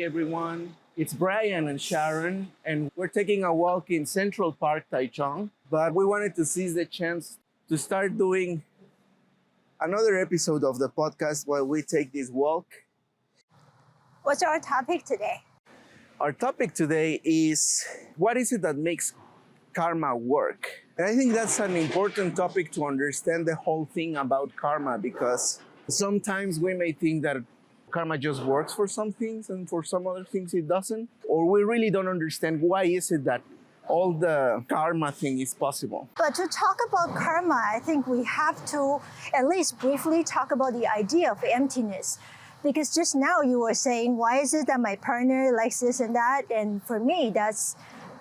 everyone. It's Brian and Sharon, and we're taking a walk in Central Park, Taichung. But we wanted to seize the chance to start doing another episode of the podcast while we take this walk. What's our topic today? Our topic today is what is it that makes karma work? And I think that's an important topic to understand the whole thing about karma, because sometimes we may think that karma just works for some things and for some other things it doesn't, or we really don't understand why is it that all the karma thing is possible. But to talk about karma, I think we have to at least briefly talk about the idea of emptiness. Because just now you were saying, why is it that my partner likes this and that? And for me, that's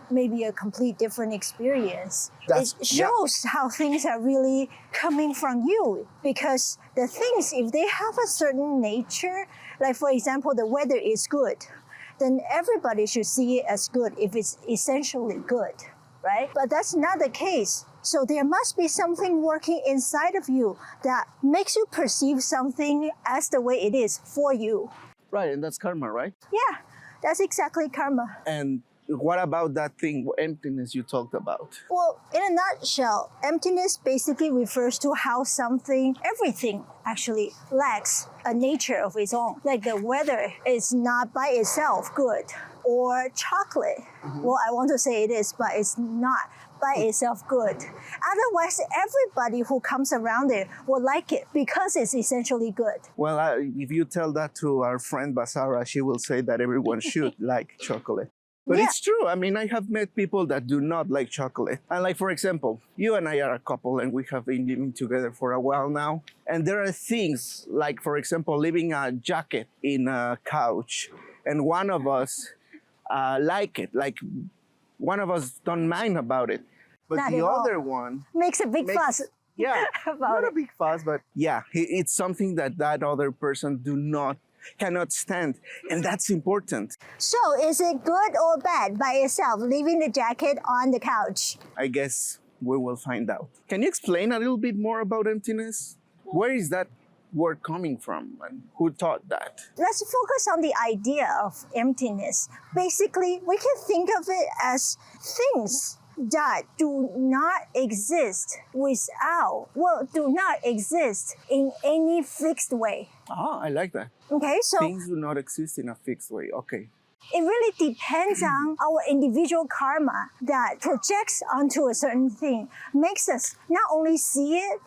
maybe a complete different experience. It shows how things are really coming from you. Because the things, if they have a certain nature, like for example, the weather is good, then everybody should see it as good if it's essentially good, right? But that's not the case. So there must be something working inside of you that makes you perceive something as the way it is for you. Right, and that's karma, right? Yeah, that's exactly karma. And what about that thing, emptiness you talked about? Well, in a nutshell, emptiness basically refers to how everything actually lacks a nature of its own. Like the weather is not by itself good, or chocolate. Well, I want to say it is, but it's not by itself good. Otherwise, everybody who comes around it will like it because it's essentially good. Well, if you tell that to our friend Basara, she will say that everyone should like chocolate. But It's true. I mean, I have met people that do not like chocolate. And like, for example, you and I are a couple and we have been living together for a while now. And there are things like, for example, leaving a jacket in a couch. And one of us like it. Like, one of us don't mind about it. But Not the at all. other one Makes a big fuss. Yeah, about not a it. big fuss, but yeah, it's something that other person cannot stand. And that's important. So is it good or bad by itself, leaving the jacket on the couch? I guess we will find out. Can you explain a little bit more about emptiness? Where is that word coming from and who taught that? Let's focus on the idea of emptiness. Basically, we can think of it as things that do not exist do not exist in any fixed way. Ah, I like that. Okay, so Things do not exist in a fixed way. Okay. it really depends on our individual karma that projects onto a certain thing, makes us not only see it,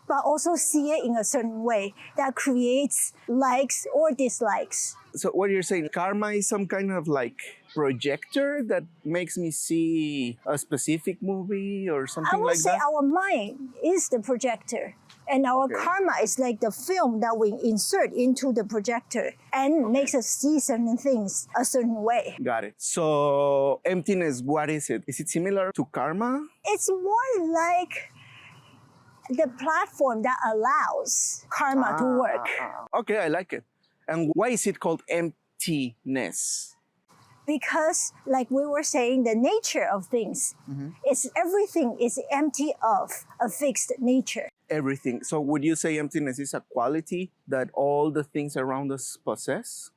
but also see it in a certain way that creates likes or dislikes. So what you're saying, karma is some kind of like projector that makes me see a specific movie or something I would like say that? our mind is the projector. And our karma is like the film that we insert into the projector and makes us see certain things a certain way. Got it. So emptiness, what is it? Is it similar to karma? It's more like the platform that allows karma to work. Okay, I like it. And why is it called emptiness? Because like we were saying, the nature of things is everything is empty of a fixed nature. Everything. So would you say emptiness is a quality that all the things around us possess?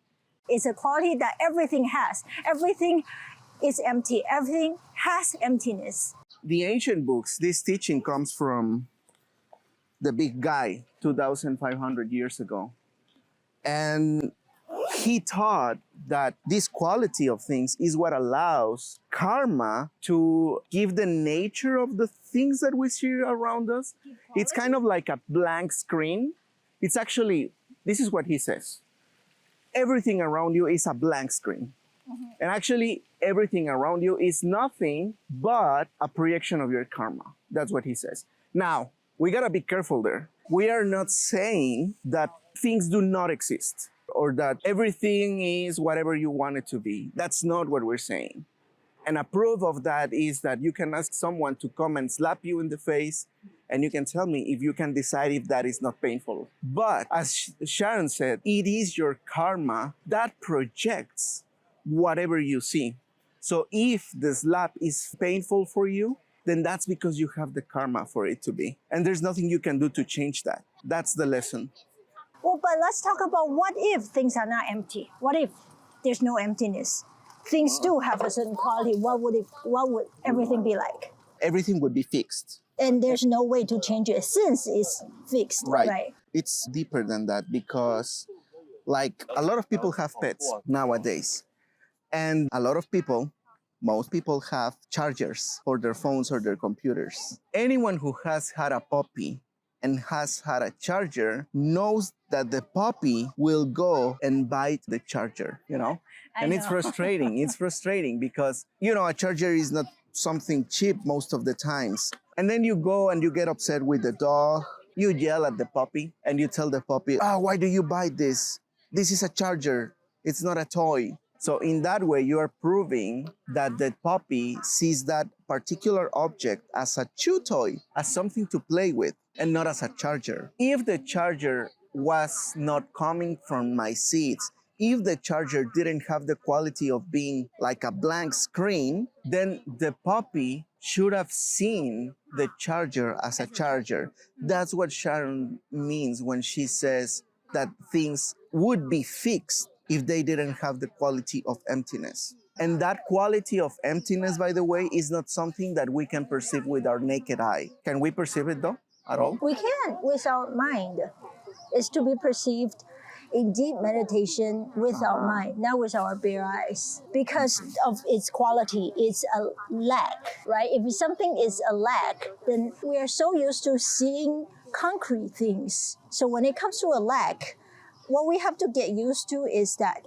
It's a quality that everything has. Everything is empty. Everything has emptiness. The ancient books, this teaching comes from the big guy 2,500 years ago. And he taught that this quality of things is what allows karma to give the nature of the things that we see around us. It's kind of like a blank screen. It's actually, this is what he says. Everything around you is a blank screen. And actually, everything around you is nothing but a projection of your karma. That's what he says. Now, we gotta be careful there. We are not saying that things do not exist or that everything is whatever you want it to be. That's not what we're saying. And a proof of that is that you can ask someone to come and slap you in the face and you can tell me if you can decide if that is not painful. But as Sharon said, it is your karma that projects whatever you see. So if the slap is painful for you, then that's because you have the karma for it to be. And there's nothing you can do to change that. That's the lesson. Well, but let's talk about what if things are not empty? What if there's no emptiness. Things do have a certain quality. What would everything be like? Everything would be fixed. And there's no way to change it since it's fixed, right? It's deeper than that because, like, a lot of people have pets nowadays. And a lot of people, most people have chargers for their phones or their computers. Anyone who has had a puppy and has had a charger knows that the puppy will go and bite the charger, you know? And it's frustrating. It's frustrating because, you know, a charger is not something cheap most of the times. And then you go and you get upset with the dog. You yell at the puppy and you tell the puppy, why do you bite this? This is a charger. It's not a toy. So in that way, you are proving that the puppy sees that particular object as a chew toy, as something to play with, and not as a charger. If the charger was not coming from my seeds, if the charger didn't have the quality of being like a blank screen, then the puppy should have seen the charger as a charger. That's what Sharon means when she says that things would be fixed if they didn't have the quality of emptiness. And that quality of emptiness, by the way, is not something that we can perceive with our naked eye. Can we perceive it though, at all? We can with our mind. It's to be perceived in deep meditation with our mind, not with our bare eyes. Because of its quality, it's a lack, right? If something is a lack, then we are so used to seeing concrete things. So when it comes to a lack, what we have to get used to is that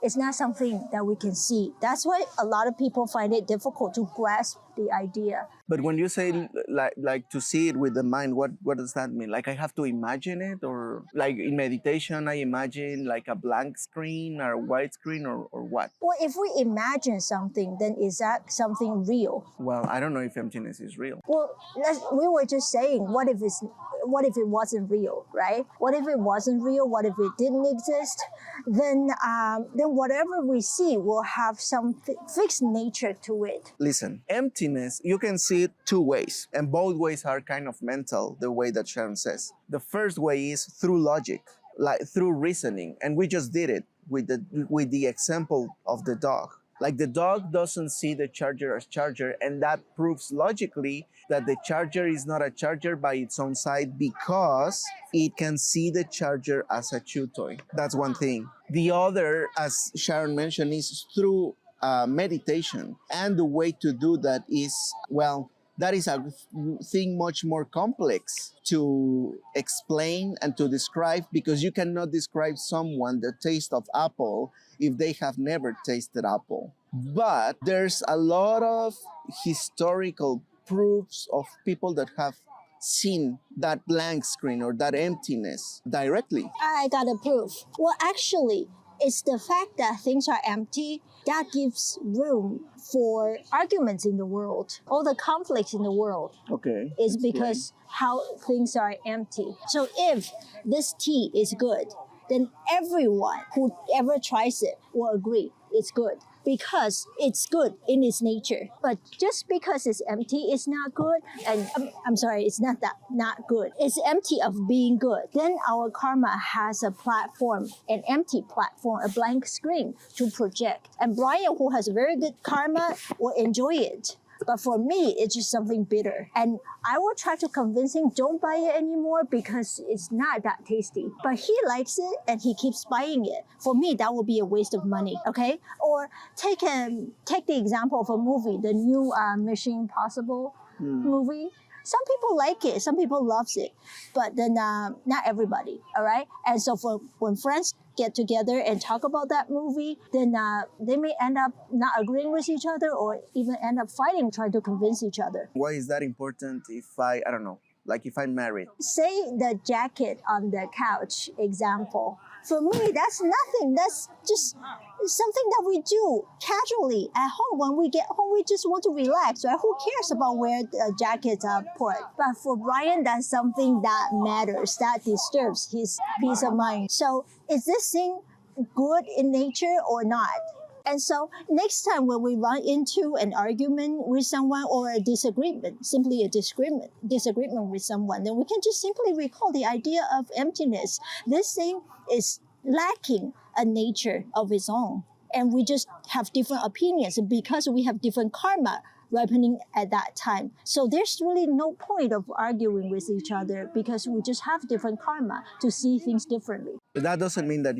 it's not something that we can see. That's why a lot of people find it difficult to grasp the idea. But when you say like to see it with the mind, what does that mean? Like I have to imagine it, or like in meditation, I imagine like a blank screen or a white screen, or what? Well, if we imagine something, then is that something real? Well, I don't know if emptiness is real. Well, we were just saying, what if it wasn't real, right? What if it wasn't real? What if it didn't exist? Then whatever we see will have some fixed nature to it. Listen, emptiness, you can see it two ways, and both ways are kind of mental, the way that Sharon says. The first way is through logic, like through reasoning, and we just did it with the example of the dog. Like the dog doesn't see the charger as charger, and that proves logically that the charger is not a charger by its own side because it can see the charger as a chew toy. That's one thing. The other, as Sharon mentioned, is through meditation. And the way to do that is, well, that is a thing much more complex to explain and to describe, because you cannot describe someone the taste of apple if they have never tasted apple. But there's a lot of historical proofs of people that have seen that blank screen or that emptiness directly. I got a proof. Well, actually, it's the fact that things are empty that gives room for arguments in the world. All the conflicts in the world is because how things are empty. So if this tea is good, then everyone who ever tries it will agree it's good, because it's good in its nature. But just because it's empty, it's not good. And I'm sorry, it's not good. It's empty of being good. Then our karma has a platform, an empty platform, a blank screen to project. And Brian, who has very good karma, will enjoy it. But for me, it's just something bitter. And I will try to convince him, don't buy it anymore because it's not that tasty. But he likes it and he keeps buying it. For me, that would be a waste of money, okay? Or take the example of a movie, the new Mission Impossible movie. Some people like it, some people loves it, but then not everybody, all right? And so when friends get together and talk about that movie, then they may end up not agreeing with each other or even end up fighting, trying to convince each other. Why is that important if I don't know, like if I'm married? Say the jacket on the couch example. For me, that's nothing. That's just something that we do casually at home. When we get home, we just want to relax, right? Who cares about where the jackets are put? But for Brian, that's something that matters, that disturbs his peace of mind. So is this thing good in nature or not? And so next time when we run into an argument with someone or a disagreement, simply a disagreement with someone, then we can just simply recall the idea of emptiness. This thing is lacking a nature of its own. And we just have different opinions because we have different karma ripening at that time. So there's really no point of arguing with each other because we just have different karma to see things differently. But that doesn't mean that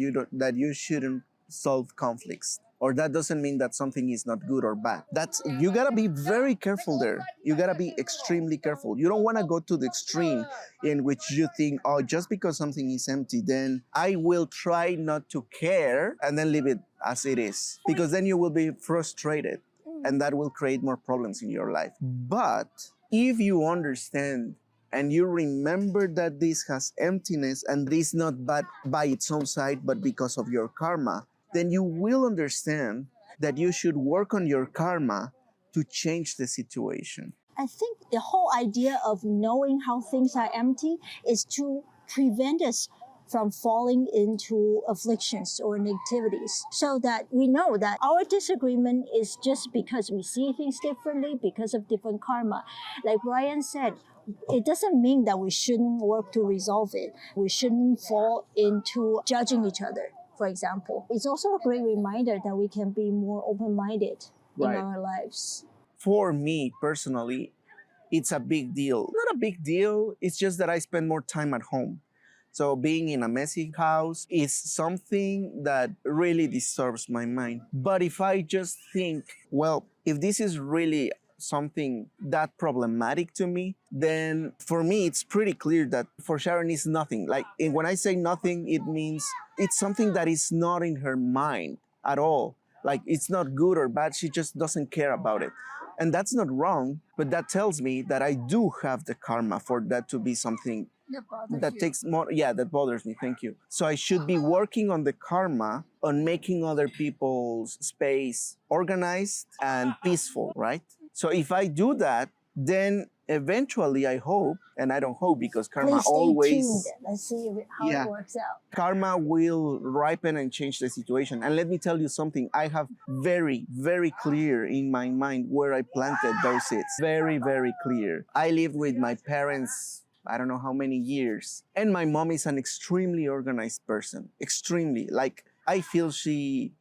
you shouldn't solve conflicts. Or that doesn't mean that something is not good or bad. That's you gotta be very careful there. You gotta be extremely careful. You don't wanna go to the extreme in which you think, oh, just because something is empty, then I will try not to care and then leave it as it is. Because then you will be frustrated and that will create more problems in your life. But if you understand and you remember that this has emptiness and this is not bad by its own side, but because of your karma, then you will understand that you should work on your karma to change the situation. I think the whole idea of knowing how things are empty is to prevent us from falling into afflictions or negativities, so that we know that our disagreement is just because we see things differently because of different karma. Like Brian said, it doesn't mean that we shouldn't work to resolve it. We shouldn't fall into judging each other, for example. It's also a great reminder that we can be more open-minded in our lives. For me personally, it's a big deal. Not a big deal, it's just that I spend more time at home. So being in a messy house is something that really disturbs my mind. But if I just think, well, if this is really something that problematic to me, then for me, it's pretty clear that for Sharon, it's nothing. Like when I say nothing, it means it's something that is not in her mind at all. Like it's not good or bad. She just doesn't care about it. And that's not wrong, but that tells me that I do have the karma for that to be something that takes more, that bothers me, thank you. So I should be working on the karma on making other people's space organized and peaceful, right? So if I do that, then eventually I hope, and I don't hope because karma Please stay always... tuned. Let's see how it works out. Karma will ripen and change the situation. And let me tell you something, I have very, very clear in my mind where I planted those seeds. Very, very clear. I lived with my parents, I don't know how many years. And my mom is an extremely organized person. Extremely. Like, I feel she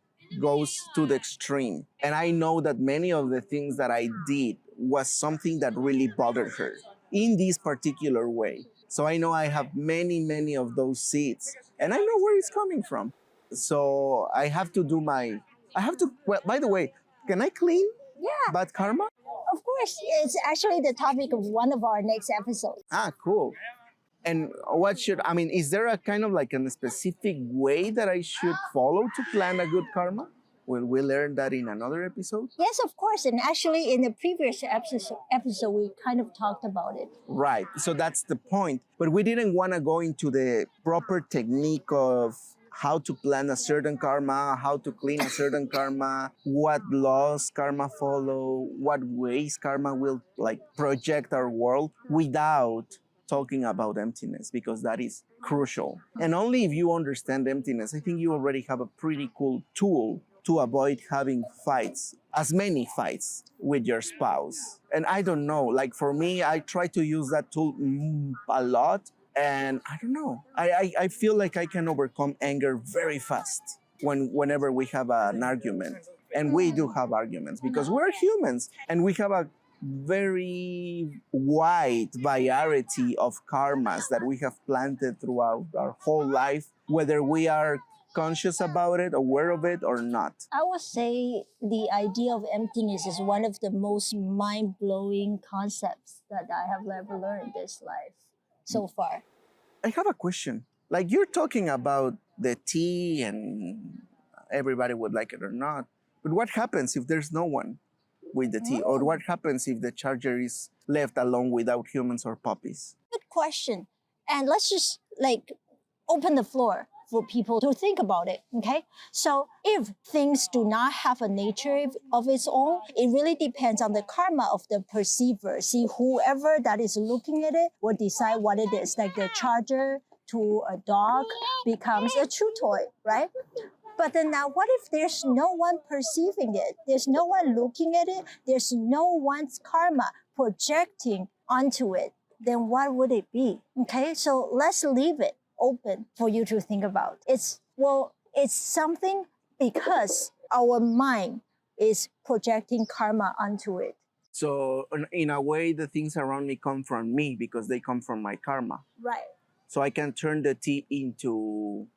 goes to the extreme. And I know that many of the things that I did was something that really bothered her in this particular way. So I know I have many, many of those seeds. And I know where it's coming from. So I have to do well, by the way, can I clean bad karma? Of course, it's actually the topic of one of our next episodes. Ah, cool. And is there a kind of like a specific way that I should follow to plan a good karma? Will we learn that in another episode? Yes, of course. And actually, in the previous episode, we kind of talked about it. Right. So that's the point. But we didn't want to go into the proper technique of how to plan a certain karma, how to clean a certain karma, what laws karma follow, what ways karma will like project our world without talking about emptiness, because that is crucial. And only if you understand emptiness, I think you already have a pretty cool tool to avoid having fights, as many fights with your spouse. And I don't know, like for me, I try to use that tool a lot. And I don't know, I feel like I can overcome anger very fast whenever we have an argument. And we do have arguments because we're humans and we have a very wide variety of karmas that we have planted throughout our whole life, whether we are conscious about it, aware of it, or not. I would say the idea of emptiness is one of the most mind-blowing concepts that I have ever learned in this life so far. I have a question. Like you're talking about the tea and everybody would like it or not, but what happens if there's no one with the tea? Or what happens if the charger is left alone without humans or puppies? Good question. And let's just open the floor for people to think about it, okay? So if things do not have a nature of its own, it really depends on the karma of the perceiver. See, whoever that is looking at it will decide what it is. Like the charger to a dog becomes a chew toy, right? But then now, what if there's no one perceiving it? There's no one looking at it. There's no one's karma projecting onto it. Then what would it be? Okay, so let's leave it open for you to think about. It's something because our mind is projecting karma onto it. So in a way, the things around me come from me because they come from my karma. Right. So I can turn the tea into,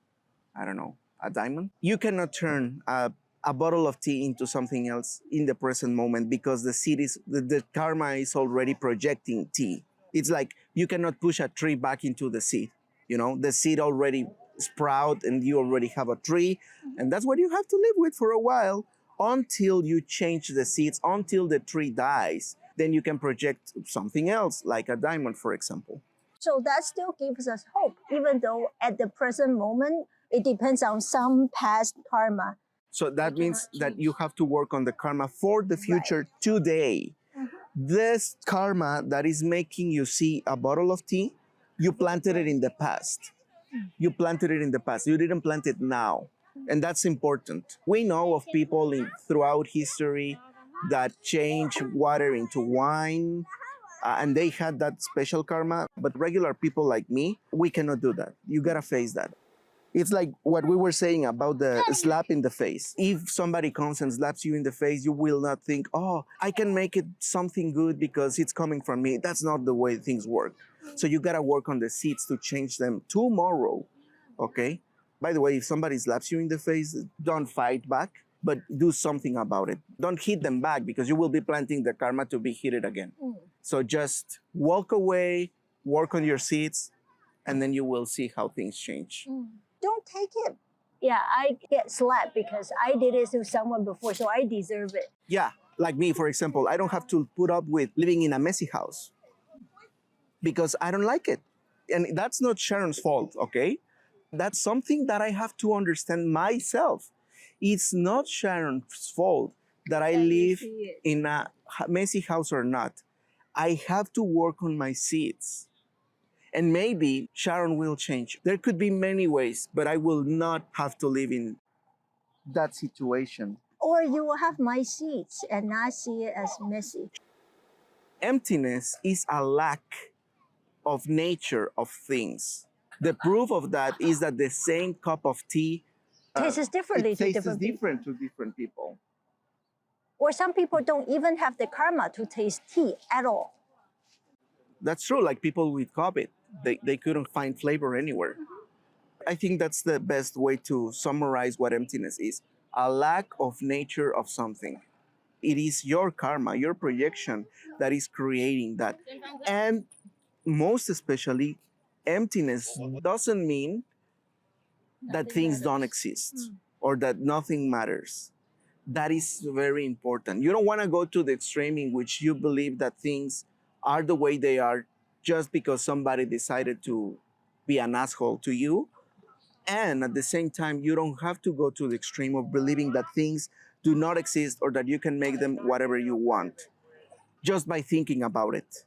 I don't know, a diamond. You cannot turn a bottle of tea into something else in the present moment because the karma is already projecting tea. It's like you cannot push a tree back into the seed. You know, the seed already sprout and you already have a tree, and that's what you have to live with for a while until you change the seeds, until the tree dies. Then you can project something else, like a diamond, for example. So that still gives us hope, even though at the present moment, it depends on some past karma. So that means that you have to work on the karma for the future today. This karma that is making you see a bottle of tea, you planted it in the past. You planted it in the past. You didn't plant it now. And that's important. We know of people throughout history that change water into wine, and they had that special karma. But regular people like me, we cannot do that. You gotta face that. It's like what we were saying about the slap in the face. If somebody comes and slaps you in the face, you will not think, oh, I can make it something good because it's coming from me. That's not the way things work. So you gotta work on the seeds to change them tomorrow, okay? By the way, if somebody slaps you in the face, don't fight back, but do something about it. Don't hit them back because you will be planting the karma to be hit it again. So just walk away, work on your seeds, and then you will see how things change. Don't take it. Yeah, I get slapped because I did it to someone before, so I deserve it. Yeah, like me, for example, I don't have to put up with living in a messy house because I don't like it. And that's not Sharon's fault, okay? That's something that I have to understand myself. It's not Sharon's fault that I live in a messy house or not. I have to work on my seeds. And maybe Sharon will change. There could be many ways, but I will not have to live in that situation. Or you will have my seeds and not see it as messy. Emptiness is a lack of nature of things. The proof of that is that the same cup of tea tastes differently to different people. to different people. Or some people don't even have the karma to taste tea at all. That's true. Like people with COVID, they couldn't find flavor anywhere. I think that's the best way to summarize what emptiness is: a lack of nature of something. It is your karma, your projection that is creating that. And most especially, emptiness doesn't mean that things don't exist or that nothing matters. That is very important. You don't want to go to the extreme in which you believe that things are the way they are just because somebody decided to be an asshole to you. And at the same time, you don't have to go to the extreme of believing that things do not exist or that you can make them whatever you want just by thinking about it.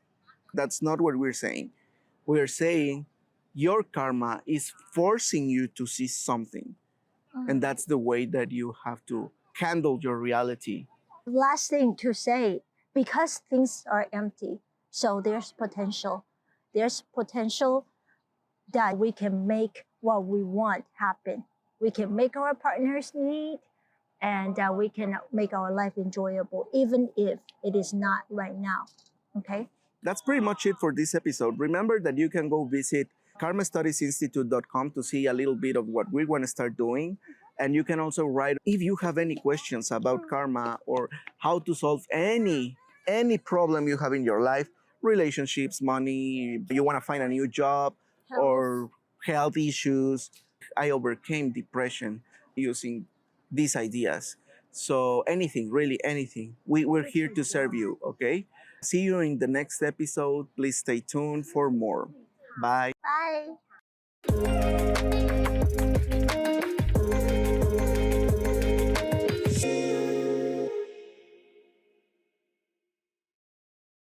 That's not what we're saying. We're saying your karma is forcing you to see something. And that's the way that you have to handle your reality. Last thing to say, because things are empty, so there's potential. There's potential that we can make what we want happen. We can make our partners need, and we can make our life enjoyable, even if it is not right now. Okay? That's pretty much it for this episode. Remember that you can go visit karmastudiesinstitute.com to see a little bit of what we want to start doing. And you can also write if you have any questions about karma or how to solve any problem you have in your life, relationships, money, you want to find a new job, or health issues. I overcame depression using these ideas. So anything, really anything. We're here to serve you, okay? See you in the next episode. Please stay tuned for more. Bye. Bye.